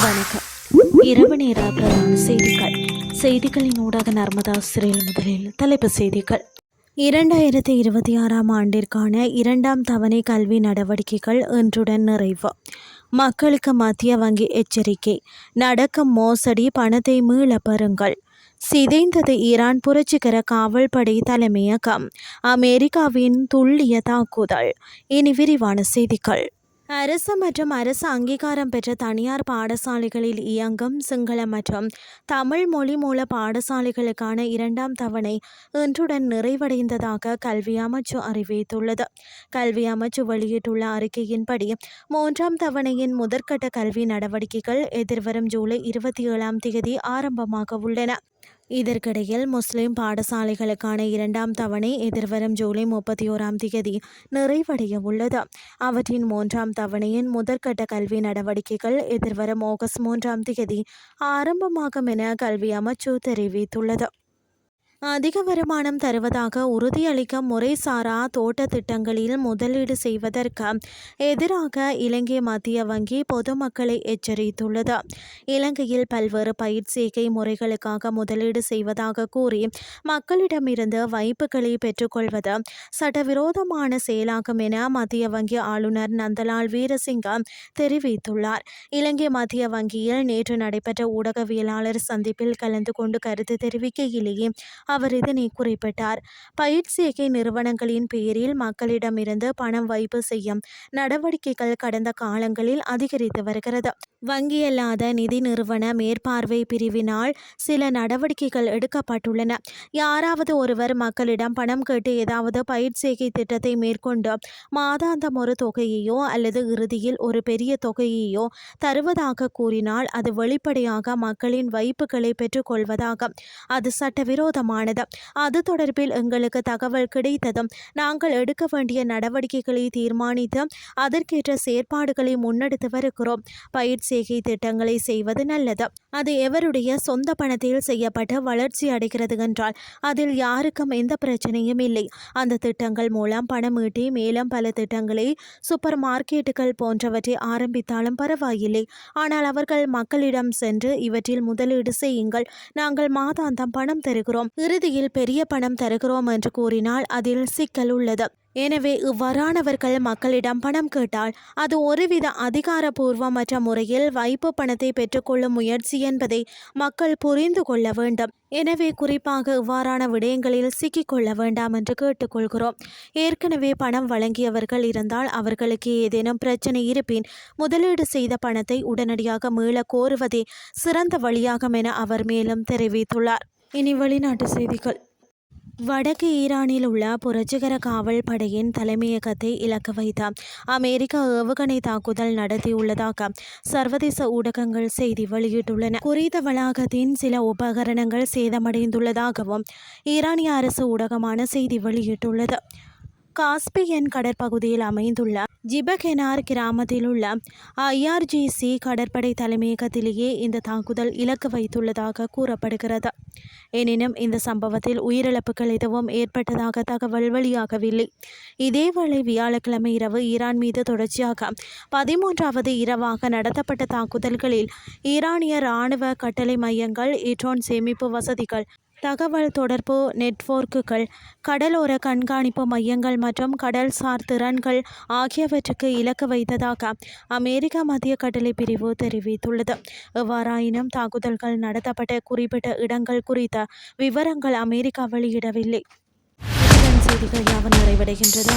வணக்கம். இரவு நேர பிரதான செய்திகளின் ஊடாக நர்மதா சிறையில் முதலில் தலைப்புச் செய்திகள். 2026ஆம் ஆண்டிற்கான 2ஆம் தவணை கல்வி நடவடிக்கைகள் இன்றுடன் நிறைவு. மக்களுக்கு மத்திய வங்கி எச்சரிக்கை. நடக்கும் மோசடி, பணத்தை மீள பெறுங்கள். சிதைந்தது ஈரான் புரட்சிகர காவல்படை தலைமையகம். அமெரிக்காவின் துல்லிய தாக்குதல். இனி விரிவான செய்திகள். அரசு மற்றும் அரசு அங்கீகாரம் பெற்ற தனியார் பாடசாலைகளில் இயங்கும் சிங்கள மற்றும் தமிழ் மொழி மூல பாடசாலைகளுக்கான 2ஆம் தவணை இன்றுடன் நிறைவடைந்ததாக கல்வி அமைச்சு அறிவித்துள்ளது. கல்வி அமைச்சு வெளியிட்டுள்ள அறிக்கையின்படி 3ஆம் தவணையின் முதற்கட்ட கல்வி நடவடிக்கைகள் எதிர்வரும் ஜூலை 27ஆம் தேதி ஆரம்பமாக உள்ளன. இதற்கிடையில் முஸ்லிம் பாடசாலைகளுக்கான 2ஆம் தவணை எதிர்வரும் ஜூலை 31ஆம் தேதி நிறைவடைய உள்ளது. அவற்றின் 3ஆம் தவணையின் முதற்கட்ட கல்வி நடவடிக்கைகள் எதிர்வரும் ஆகஸ்ட் 3ஆம் தேதி ஆரம்பமாகும் என கல்வி அமைச்சு தெரிவித்துள்ளது. அதிக வருமானம் தருவதாக உறுதியளிக்கும் முறைசாரா தோட்ட திட்டங்களில் முதலீடு செய்வதற்கு எதிராக இலங்கை மத்திய வங்கி பொதுமக்களை எச்சரித்துள்ளது. இலங்கையில் பல்வேறு பயிர்ச்சேர்க்கை முறைகளுக்காக முதலீடு செய்வதாக கூறி மக்களிடமிருந்து வைப்புகளை பெற்றுக்கொள்வது சட்டவிரோதமான செயலாகும் என மத்திய வங்கி ஆளுநர் நந்தலால் வீரசிங்க தெரிவித்துள்ளார். இலங்கை மத்திய வங்கியில் நேற்று நடைபெற்ற ஊடகவியலாளர் சந்திப்பில் கலந்து கொண்டு கருத்து தெரிவிக்கையிலேயே அவர் இதனை குறிப்பிட்டார். பயிர்ச்சேர்க்கை நிறுவனங்களின் பெயரில் மக்களிடமிருந்து பணம் வைப்பு செய்யும் நடவடிக்கைகள் கடந்த காலங்களில் அதிகரித்து வருகிறது. வங்கியல்லாத நிதி நிறுவன மேற்பார்வை பிரிவினால் சில நடவடிக்கைகள் எடுக்கப்பட்டுள்ளன. யாராவது ஒருவர் மக்களிடம் பணம் கேட்டு ஏதாவது பயிர்ச்சேர்க்கை திட்டத்தை மேற்கொண்டு மாதாந்தம் ஒரு தொகையையோ அல்லது இறுதியில் ஒரு பெரிய தொகையையோ தருவதாக கூறினால் அது வெளிப்படையாக மக்களின் வைப்புகளை பெற்றுக்கொள்வதாகும். அது சட்டவிரோதமானது. அது தொடர்பில் எங்களுக்கு தகவல் கிடைத்ததும் நாங்கள் எடுக்க வேண்டிய நடவடிக்கைகளை தீர்மானித்து அதற்கேற்ற செயற்பாடுகளை முன்னெடுத்து வருகிறோம். பயிர்ச்சேர்க்கை திட்டங்களை செய்வது நல்லது. அது எவருடைய சொந்த பணத்தில் செய்யப்பட்டு வளர்ச்சி அடைகிறது என்றால் அதில் யாருக்கும் எந்த பிரச்சனையும் இல்லை. அந்த திட்டங்கள் மூலம் பணம் ஈட்டி மேலும் பல திட்டங்களை சூப்பர் மார்க்கெட்டுகள் போன்றவற்றை ஆரம்பித்தாலும் பரவாயில்லை. ஆனால் அவர்கள் மக்களிடம் சென்று இவற்றில் முதலீடு செய்யுங்கள், நாங்கள் மாதாந்தம் பணம் தருகிறோம், இறுதியில் பெரிய பணம் தருகிறோம் என்று கூறினால் அதில் சிக்கல் உள்ளது. எனவே இவ்வாறானவர்கள் மக்களிடம் பணம் கேட்டால் அது ஒருவித அதிகாரபூர்வமற்ற முறையில் வைப்பு பணத்தை பெற்றுக்கொள்ளும் முயற்சி என்பதை மக்கள் புரிந்து கொள்ள வேண்டும். எனவே குறிப்பாக இவ்வாறான விடயங்களில் சிக்கிக்கொள்ள வேண்டாம் என்று கேட்டுக்கொள்கிறோம். ஏற்கனவே பணம் வழங்கியவர்கள் இருந்தால் அவர்களுக்கு ஏதேனும் பிரச்சனை இருப்பின் முதலீடு செய்த பணத்தை உடனடியாக மீள கோருவதே சிறந்த வழியாகும் என அவர் மேலும் தெரிவித்துள்ளார். இனி வெளிநாட்டு செய்திகள். வடக்கு ஈரானில் உள்ள புரட்சிகர காவல் படையின் தலைமையகத்தை இலக்கு வைத்த அமெரிக்கா ஏவுகணை தாக்குதல் நடத்தியுள்ளதாக சர்வதேச ஊடகங்கள் செய்தி வெளியிட்டுள்ளன. குறித்த வளாகத்தின் சில உபகரணங்கள் சேதமடைந்துள்ளதாகவும் ஈரானிய அரசு ஊடகமான செய்தி வெளியிட்டுள்ளது. காஸ்பியன் கடற்பகுதியில் அமைந்துள்ள ஜிபகெனார் கிராமத்தில் உள்ள IRGC கடற்படை தலைமையகத்திலேயே இந்த தாக்குதல் இலக்கு வைத்துள்ளதாக கூறப்படுகிறது. எனினும் இந்த சம்பவத்தில் உயிரிழப்புகள் எதுவும் ஏற்பட்டதாக தகவல் வெளியாகவில்லை. இதேவேளை வியாழக்கிழமை இரவு ஈரான் மீது தொடர்ச்சியாக 13வது இரவாக நடத்தப்பட்ட தாக்குதல்களில் ஈரானிய இராணுவ கட்டளை மையங்கள், ட்ரோன் சேமிப்பு வசதிகள், தகவல் தொடர்பு நெட்வொர்க்குகள், கடலோர கண்காணிப்பு மையங்கள் மற்றும் கடல்சார் திறன்கள் ஆகியவற்றுக்கு இலக்கு வைத்ததாக அமெரிக்க மத்திய கட்டளை பிரிவு தெரிவித்துள்ளது. எவ்வாறாயினும் தாக்குதல்கள் நடத்தப்பட்ட குறிப்பிட்ட இடங்கள் குறித்த விவரங்கள் அமெரிக்கா வெளியிடவில்லை. செய்திகள் யாவும் நிறைவடைகின்றது.